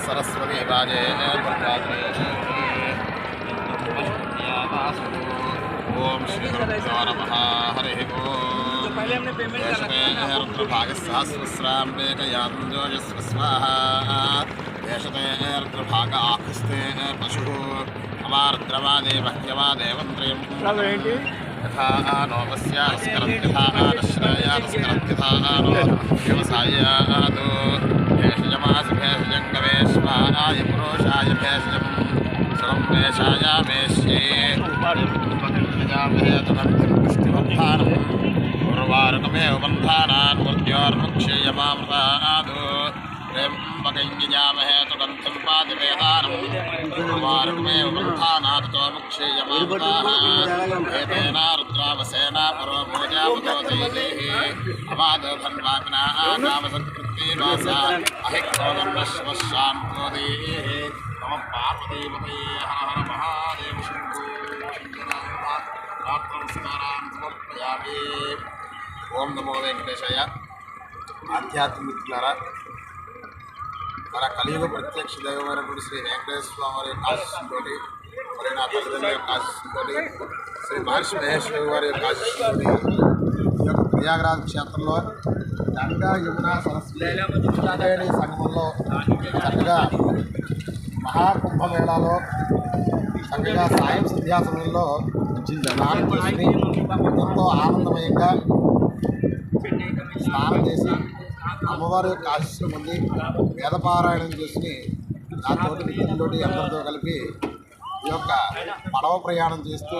सरस्वती वाजे ओम श्री गुरुभ्यो नमः हरि ओम रुद्रभागसहस्रस्राम्बेकयाञ्जोजस्व स्वाहा देशते रुद्रभाग आकृस्ते पशुः अवारुद्रवादे भक्त्यवादेवं त्रयं यथा नोपस्यास्करत्यथा नश्रयास्करत्यथा नो व्यवसायादो भेषजमासि भेषजङ्गवेश्वाय पुरुषाय भेषजं सुखं वेशायामेष्ये पुष्टिबन्धानं उर्वारुकमेव बन्धानान् मृत्योर्मुक्षेयमामृतादो त्र्यम्बकञ्जयामहे तु गन्धं पादवेदानं उर्वारुकमेव बन्धानात् मुक्षेयमामृताः एतेन रुद्रावसेना परोपूजावतो देः अवादधन्वाग्ना नामसत्कृत्तिवासा अहिक्तोदन्नश्वशान्तो देः नमः पार्वतीपते हर हर महादेव शम्भो समर्पयामि। ఓం నమో వెంకటేశాయ। ఆధ్యాత్మికులారా, మన కలియుగ ప్రత్యక్ష దైవమైనటువంటి శ్రీ వెంకటేశ్వర స్వామి వారి యొక్క ఆశీస్సులతో, మరి నా తల్లిదండ్రుల యొక్క ఆశీస్సులతో, శ్రీ మహర్షి మహేశ్వరి వారి యొక్క ఆశీస్సులతో ఈ యొక్క ప్రయాగరాజ్ క్షేత్రంలో గంగా యమునా సరస్వతి సంగమంలో చక్కగా మహాకుంభమేళాలో చక్కగా సాయం సంధ్యా సమయంలో స్నానం చేసుకుని ఎంతో ఆనందమయంగా స్నానం చేసి అమ్మవారి యొక్క ఆశీస్సులు పొంది వేదపారాయణం చేసుకుని నా తోటి మిత్రులతోటి అందరితో కలిపి ఈ యొక్క పడవ ప్రయాణం చేస్తూ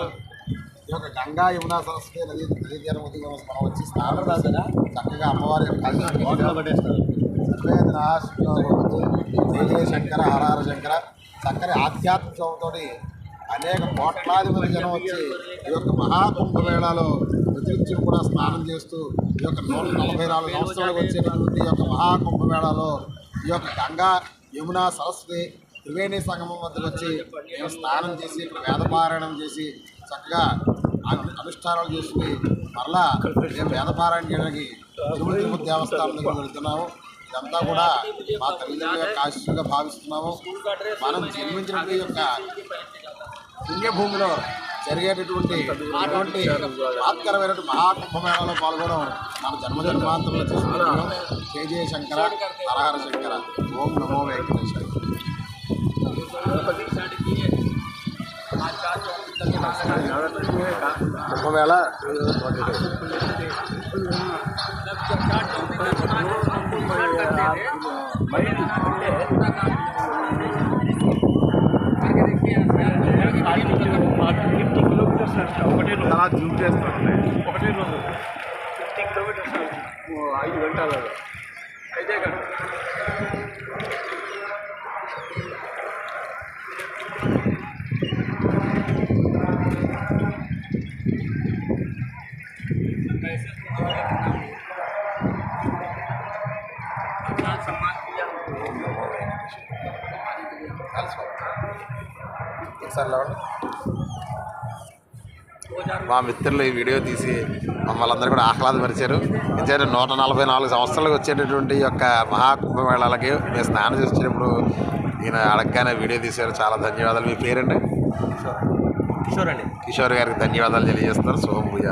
ఈ యొక్క గంగా యమునా సరస్వతి నదీ తీరం మనం వచ్చి స్నానం రాగా చక్కగా అమ్మవారి యొక్క జయ శంకర హరహర శంకర చక్కని ఆధ్యాత్మికంతో అనేక కోట్లాది మంది జనం వచ్చి ఈ యొక్క మహాకుంభమేళాలో ప్రతినిత్యం కూడా స్నానం చేస్తూ ఈ యొక్క 144 సంవత్సరాలకు వచ్చేటటువంటి ఈ యొక్క మహాకుంభమేళాలో ఈ యొక్క గంగా యమునా సరస్వతి త్రివేణి సంగమం వద్దకు వచ్చి మేము స్నానం చేసి ఇక్కడ వేదపారాయణం చేసి చక్కగా అనుష్ఠానాలు చేసుకుని మరలా మేము వేదపారాయణ చేయడానికి తిరుమల దేవస్థానం దగ్గర వెళ్తున్నాము। ఇదంతా కూడా మా తల్లిదండ్రుల యొక్క ఆశీస్సుగా భావిస్తున్నాము। మనం జన్మించినటువంటి యొక్క పుణ్యభూమిలో జరిగేటటువంటి అటువంటి ఆత్కరమైనటువంటి మహాకుంభమేళాలో పాల్గొనడం మన జన్మజన్మాంతరంలో చేసుకుంటున్నాం। జయ శంకర హరహర శంకర ఓం నమో వెంకటేశాయ। కుంభమేళ అలా జూమ్ చేస్తున్నట్లే ఒకటే రోజు 50 కిలోమీటర్స్ 5 గంటలు 5 గంటలు మా మిత్రులు ఈ వీడియో తీసి మమ్మల్ని అందరూ కూడా ఆహ్లాదపరిచారు। నిజంగా 144 సంవత్సరాలకు వచ్చేటటువంటి ఈ యొక్క మహాకుంభమేళాలకి మేము స్నానం చేసి వచ్చినప్పుడు ఈయన అడగగానే వీడియో తీశారు। చాలా ధన్యవాదాలు। మీ పేరండి? కిషోర్ అండి। కిషోర్ గారికి ధన్యవాదాలు తెలియజేస్తున్నారు। శుభం పూజ।